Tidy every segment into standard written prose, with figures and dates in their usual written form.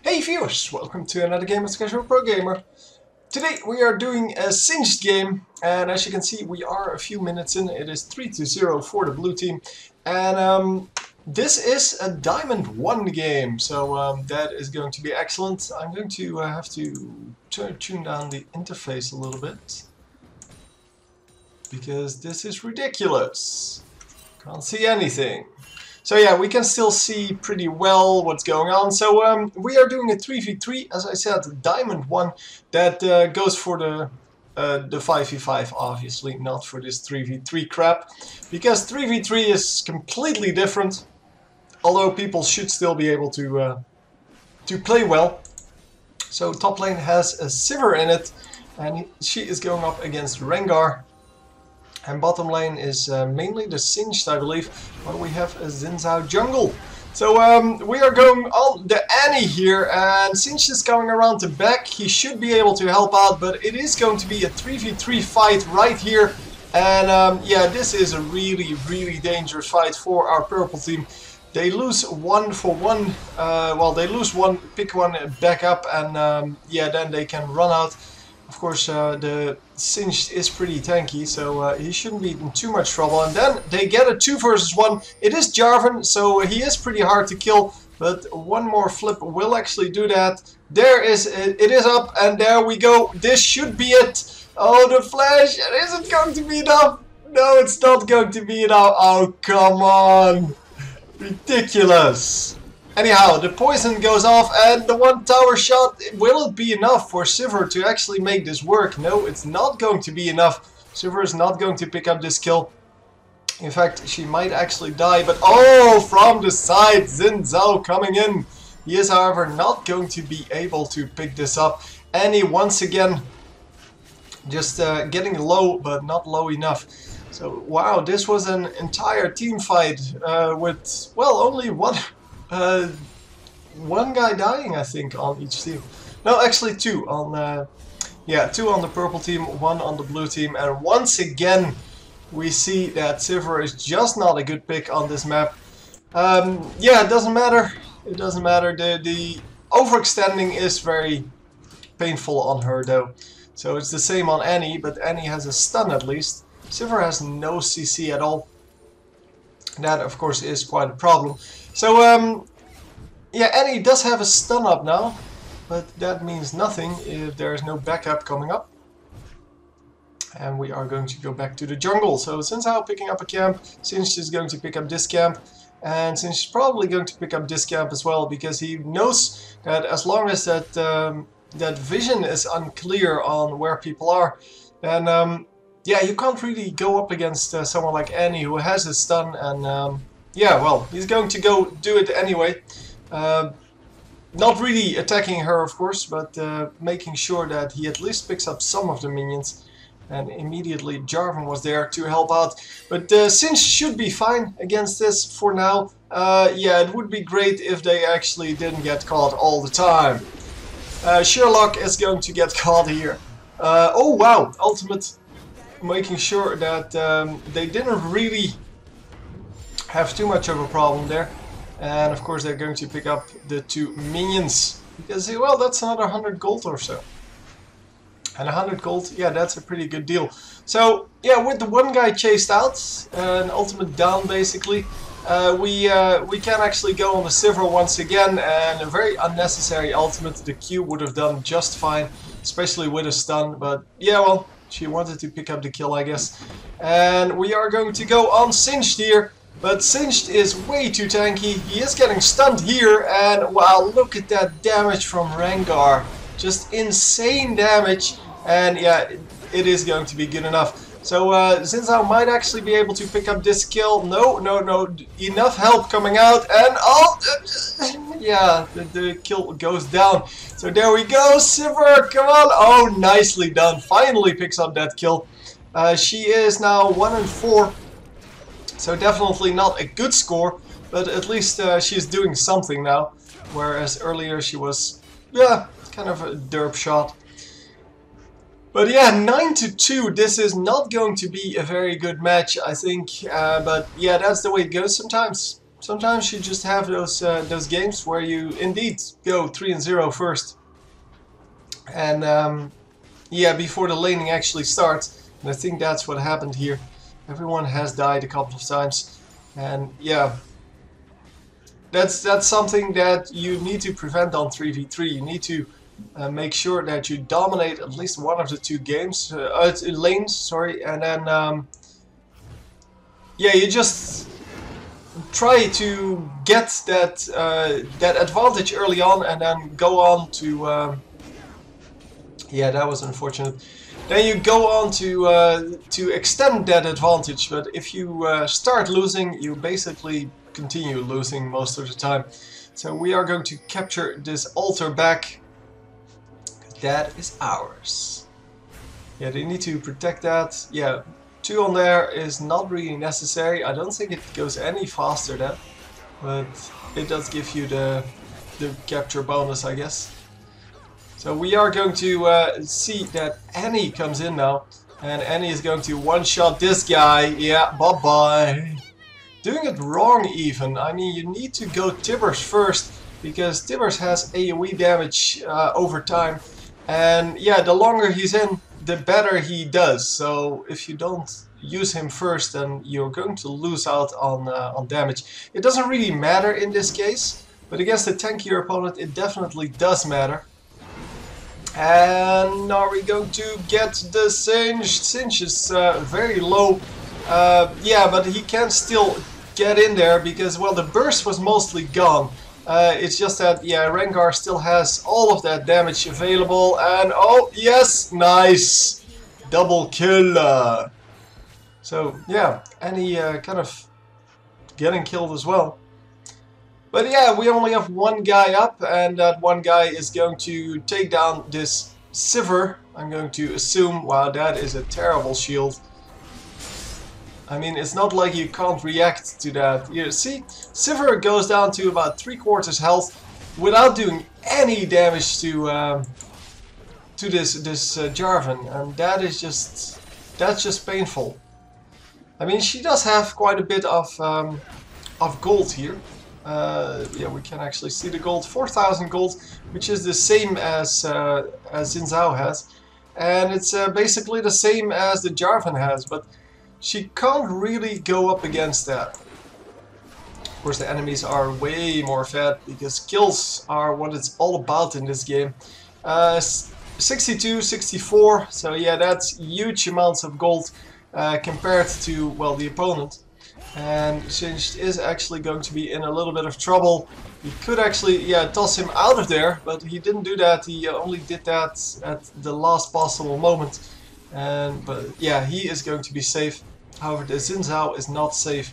Hey viewers, welcome to another game of Casual Pro Gamer. Today we are doing a Singed game, and as you can see we are a few minutes in. It is 3-0 for the blue team, and this is a Diamond 1 game, so that is going to be excellent. I'm going to have to tune down the interface a little bit, because this is ridiculous. Can't see anything. So yeah, we can still see pretty well what's going on. So we are doing a 3v3, as I said, Diamond 1, that goes for the 5v5, obviously, not for this 3v3 crap. Because 3v3 is completely different, although people should still be able to play well. So top lane has a Sivir in it, and she is going up against Rengar. And bottom lane is mainly the Singed, I believe, but we have a Xin Zhao jungle. So we are going on the Annie here, and Singed is going around the back. He should be able to help out, but it is going to be a 3v3 fight right here. And yeah, this is a really dangerous fight for our purple team. They lose one for one, well, they lose one, pick one back up, and yeah, then they can run out. Of course, the Singed is pretty tanky, so he shouldn't be in too much trouble. And then they get a 2 versus 1. It is Jarvan, so he is pretty hard to kill, but one more flip will actually do that. There is it is up, and there we go. This should be it. Oh, the flash! It isn't going to be enough. No, it's not going to be enough. Oh, come on! Ridiculous. Anyhow, the poison goes off, and the one tower shot, will it be enough for Sivir to actually make this work? No, it's not going to be enough. Sivir is not going to pick up this kill. In fact, she might actually die, but oh, from the side, Xin Zhao coming in. He is, however, not going to be able to pick this up. And he once again just getting low, but not low enough. So, wow, this was an entire team fight with, well, only one guy dying, I think, on each team. No, actually two on yeah, two on the purple team, one on the blue team, and once again we see that Sivir is just not a good pick on this map. Yeah, it doesn't matter. It doesn't matter. The overextending is very painful on her though. So it's the same on Annie, but Annie has a stun at least. Sivir has no CC at all. That, of course, is quite a problem. So, yeah, Annie does have a stun up now, but that means nothing if there is no backup coming up. And we are going to go back to the jungle. So, Xin Zhao picking up a camp, Singed is going to pick up this camp, and Singed is probably going to pick up this camp as well, because he knows that as long as that vision is unclear on where people are, then yeah, you can't really go up against someone like Annie who has a stun, and yeah, well, he's going to go do it anyway. Not really attacking her, of course, but making sure that he at least picks up some of the minions. And immediately Jarvan was there to help out. But Singed should be fine against this for now. Yeah, it would be great if they actually didn't get caught all the time. Sherlock is going to get caught here. Oh wow, ultimate. Making sure that they didn't really have too much of a problem there. And of course they're going to pick up the 2 minions. Because, well, that's another 100 gold or so. And 100 gold, yeah, that's a pretty good deal. So, yeah, with the one guy chased out, an ultimate down basically, we can actually go on the Sivir once again. And a very unnecessary ultimate. The Q would have done just fine, especially with a stun. But, yeah, well, she wanted to pick up the kill, I guess. And we are going to go on Singed here. But Singed is way too tanky. He is getting stunned here. And wow, look at that damage from Rengar. Just insane damage. And yeah, it is going to be good enough. So Xin Zhao might actually be able to pick up this kill. No. Enough help coming out. And oh, yeah, the kill goes down. So there we go, Sivir, come on. Oh, nicely done. Finally picks up that kill. She is now 1-4. So definitely not a good score. But at least she's doing something now. Whereas earlier she was, yeah, kind of a derp shot. But yeah, 9-2, this is not going to be a very good match, I think. But yeah, that's the way it goes sometimes. sometimes you just have those games where you indeed go 3-0 first. And yeah, before the laning actually starts. And I think that's what happened here. Everyone has died a couple of times. And yeah, that's something that you need to prevent on 3v3. You need to make sure that you dominate at least one of the two games, lanes, sorry, and then yeah, you just try to get that that advantage early on, and then go on to yeah, that was unfortunate. Then you go on to extend that advantage. But if you start losing, you basically continue losing most of the time. So we are going to capture this altar back. That is ours. Yeah, they need to protect that. Yeah, 2 on there is not really necessary. I don't think it goes any faster then, but it does give you the capture bonus, I guess. So we are going to see that Annie comes in now, and Annie is going to one-shot this guy. Yeah, bye-bye. Doing it wrong even. I mean, you need to go Tibbers first, because Tibbers has AoE damage over time. And yeah, the longer he's in, the better he does. So if you don't use him first, then you're going to lose out on damage. It doesn't really matter in this case, but against a tankier opponent it definitely does matter. And are we going to get the Singe? Singe is very low. Yeah, but he can still get in there because, well, the burst was mostly gone. It's just that, yeah, Rengar still has all of that damage available. And, oh, yes, nice. Double kill. So, yeah, and he kind of getting killed as well. But yeah, we only have one guy up, and that one guy is going to take down this Sivir. I'm going to assume. Wow, that is a terrible shield. I mean, it's not like you can't react to that. You see, Sivir goes down to about 3/4 health without doing any damage to this Jarvan, and that's just painful. I mean, she does have quite a bit of gold here. Yeah, we can actually see the gold, 4,000 gold, which is the same as Xin Zhao has, and it's basically the same as the Jarvan has, but she can't really go up against that. Of course, the enemies are way more fed because kills are what it's all about in this game. 62, 64, so yeah, that's huge amounts of gold compared to, well, the opponent. And Singed is actually going to be in a little bit of trouble. He could actually, yeah, toss him out of there, but he didn't do that. He only did that at the last possible moment. But yeah, he is going to be safe. However, the Xin Zhao is not safe.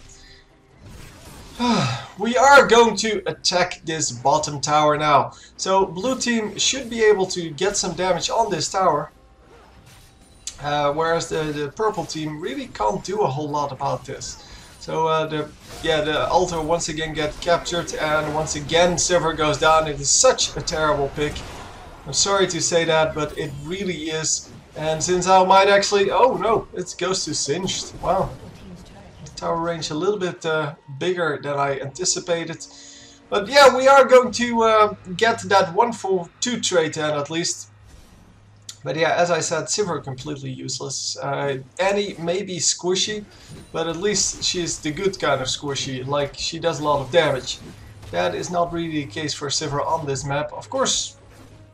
We are going to attack this bottom tower now. So blue team should be able to get some damage on this tower. Whereas the purple team really can't do a whole lot about this. So the altar once again gets captured, and once again Sivir goes down. It is such a terrible pick. I'm sorry to say that, but it really is. And Xin Zhao might actually... Oh no, it goes to Singed. Wow. The tower range a little bit bigger than I anticipated. But yeah, we are going to get that 1-for-2 trade then at least. But yeah, as I said, Sivir completely useless. Annie may be squishy, but at least she's the good kind of squishy, like she does a lot of damage. That is not really the case for Sivir on this map. Of course,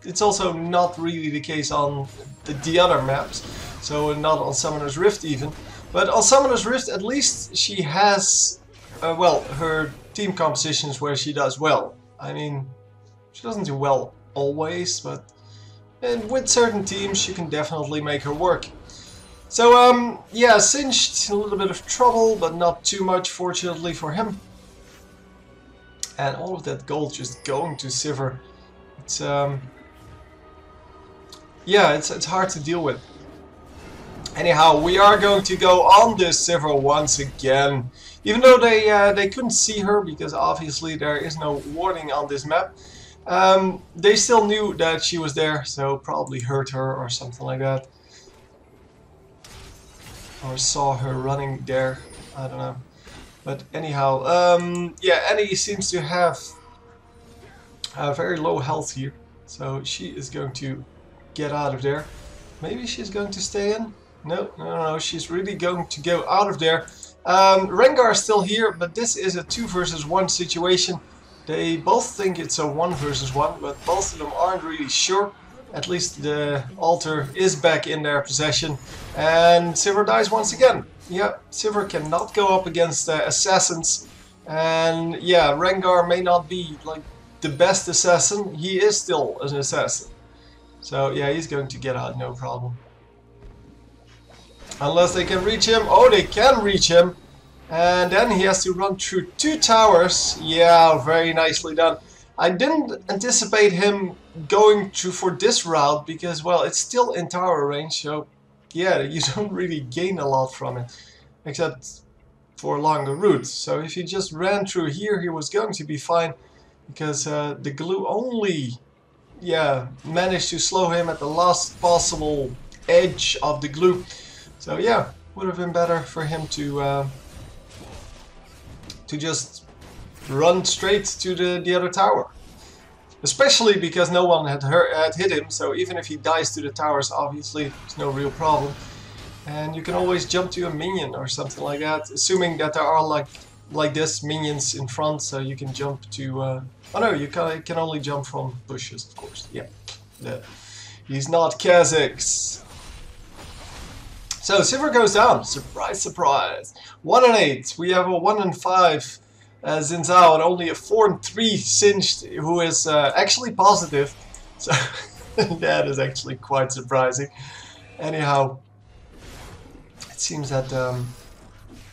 it's also not really the case on the other maps, so not on Summoner's Rift even. But on Summoner's Rift at least she has, well, her team compositions where she does well. I mean, she doesn't do well always, but... And with certain teams, you can definitely make her work. So, yeah, Singed, a little bit of trouble, but not too much, fortunately for him. And all of that gold just going to Sivir. It's, yeah, it's hard to deal with. Anyhow, we are going to go on this Sivir once again. Even though they couldn't see her, because obviously there is no warning on this map. They still knew that she was there, so probably heard her or something like that. Or saw her running there, I don't know. But anyhow, yeah, Annie seems to have very low health here. So she is going to get out of there. Maybe she's going to stay in? No, no, no, she's really going to go out of there. Rengar is still here, but this is a 2 versus 1 situation. They both think it's a 1 versus 1, but both of them aren't really sure. At least the altar is back in their possession. And Sivir dies once again. Yeah, Sivir cannot go up against assassins. And yeah, Rengar may not be like the best assassin. He is still an assassin. So yeah, he's going to get out, no problem. Unless they can reach him. Oh, they can reach him. And then he has to run through 2 towers. Yeah, very nicely done. I didn't anticipate him going through for this route because, well, it's still in tower range. So yeah, you don't really gain a lot from it. Except for longer routes. So if he just ran through here, he was going to be fine. Because the glue only, yeah, managed to slow him at the last possible edge of the glue. So yeah, would have been better for him to just run straight to the other tower. Especially because no one had hit him, so even if he dies to the towers, obviously there's no real problem. And you can always jump to a minion or something like that, assuming that there are like this minions in front, so you can jump to... oh no, you can only jump from bushes, of course. Yeah, he's not Kazakhs. So Sivir goes down. Surprise, surprise. 1 and 8. We have a 1 and 5 Xin Zhao, and only a 4 and 3 Singed, who is actually positive. So that is actually quite surprising. Anyhow, it seems that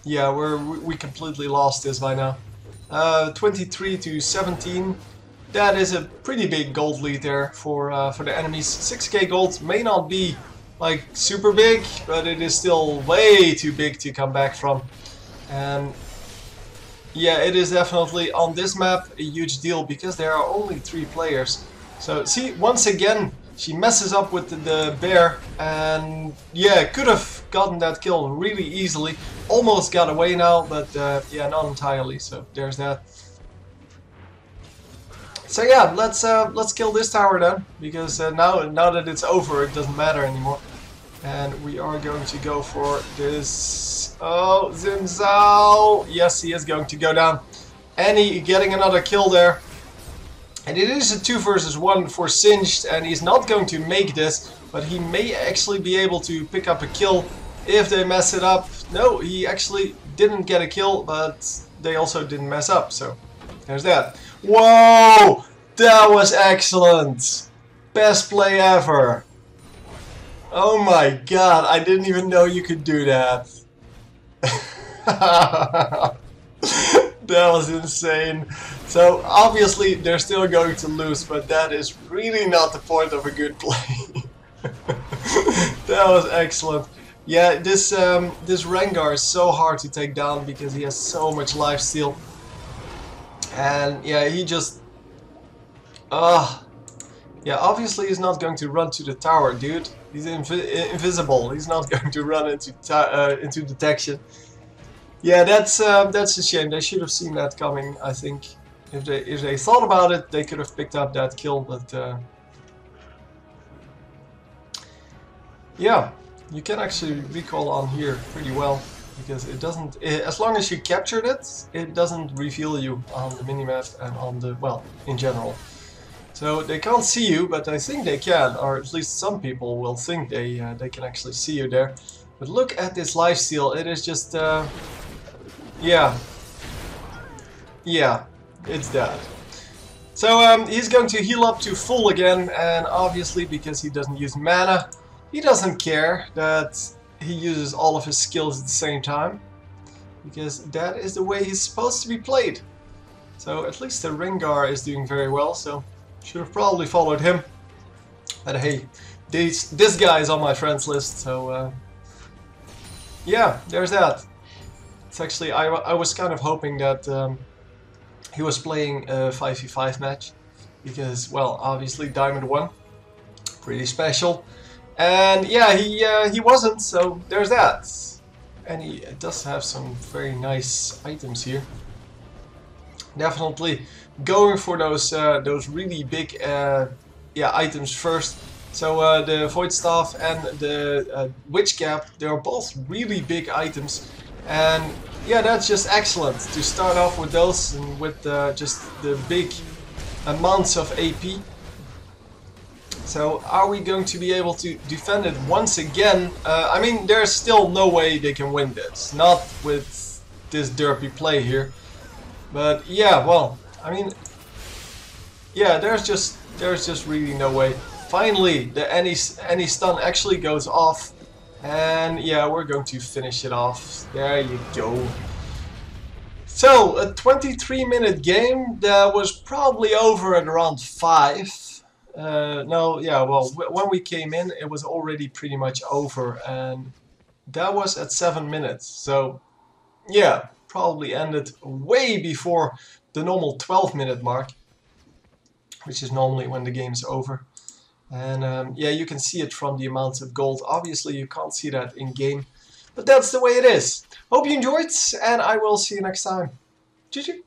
yeah, we completely lost this by now. 23 to 17. That is a pretty big gold lead there for the enemies. 6k gold may not be like super big, but it is still way too big to come back from. And yeah, it is definitely on this map a huge deal because there are only 3 players. So see, once again she messes up with the bear, and yeah, could have gotten that kill really easily. Almost got away now, but yeah, not entirely. So there's that. So yeah, let's kill this tower then, because now that it's over, it doesn't matter anymore. And we are going to go for this. Oh, Xin Zhao! Yes, he is going to go down. Annie getting another kill there. And it is a 2 versus 1 for Singed, and he's not going to make this, but he may actually be able to pick up a kill if they mess it up. No, he actually didn't get a kill, but they also didn't mess up, so there's that. Whoa! That was excellent! Best play ever! Oh my god, I didn't even know you could do that. That was insane. So obviously they're still going to lose, but that is really not the point of a good play. That was excellent. Yeah, this Rengar is so hard to take down because he has so much lifesteal. And yeah, he just... yeah, obviously he's not going to run to the tower, dude. He's invisible. He's not going to run into detection. Yeah, that's a shame. They should have seen that coming, I think. If they thought about it, they could have picked up that kill, but yeah, you can actually recall on here pretty well, because it doesn't, as long as you captured it, it doesn't reveal you on the minimap and on the, well, in general. So they can't see you, but I think they can, or at least some people will think they can actually see you there. But look at this lifesteal, it is just, yeah, it's that. So he's going to heal up to full again, and obviously because he doesn't use mana, he doesn't care that he uses all of his skills at the same time, because that is the way he's supposed to be played. So at least the Rengar is doing very well, so should have probably followed him. But hey, this guy is on my friends list, so yeah, there's that. It's actually, I was kind of hoping that he was playing a 5v5 match, because, well, obviously Diamond 1, pretty special. And yeah, he wasn't, so there's that. And he does have some very nice items here. Definitely going for those really big items first. So the Void Staff and the Witch Cap, they are both really big items. And yeah, that's just excellent to start off with those and with just the big amounts of AP. So are we going to be able to defend it once again? I mean, there's still no way they can win this. Not with this derpy play here. But yeah, well, I mean, yeah, there's just really no way. Finally, the any stun actually goes off. And yeah, we're going to finish it off. There you go. So, a 23-minute game that was probably over at around 5. No, yeah, well, when we came in, it was already pretty much over, and that was at 7 minutes. So, yeah, probably ended way before the normal 12-minute mark, which is normally when the game's over. And yeah, you can see it from the amount of gold. Obviously, you can't see that in game, but that's the way it is. Hope you enjoyed, and I will see you next time. GG.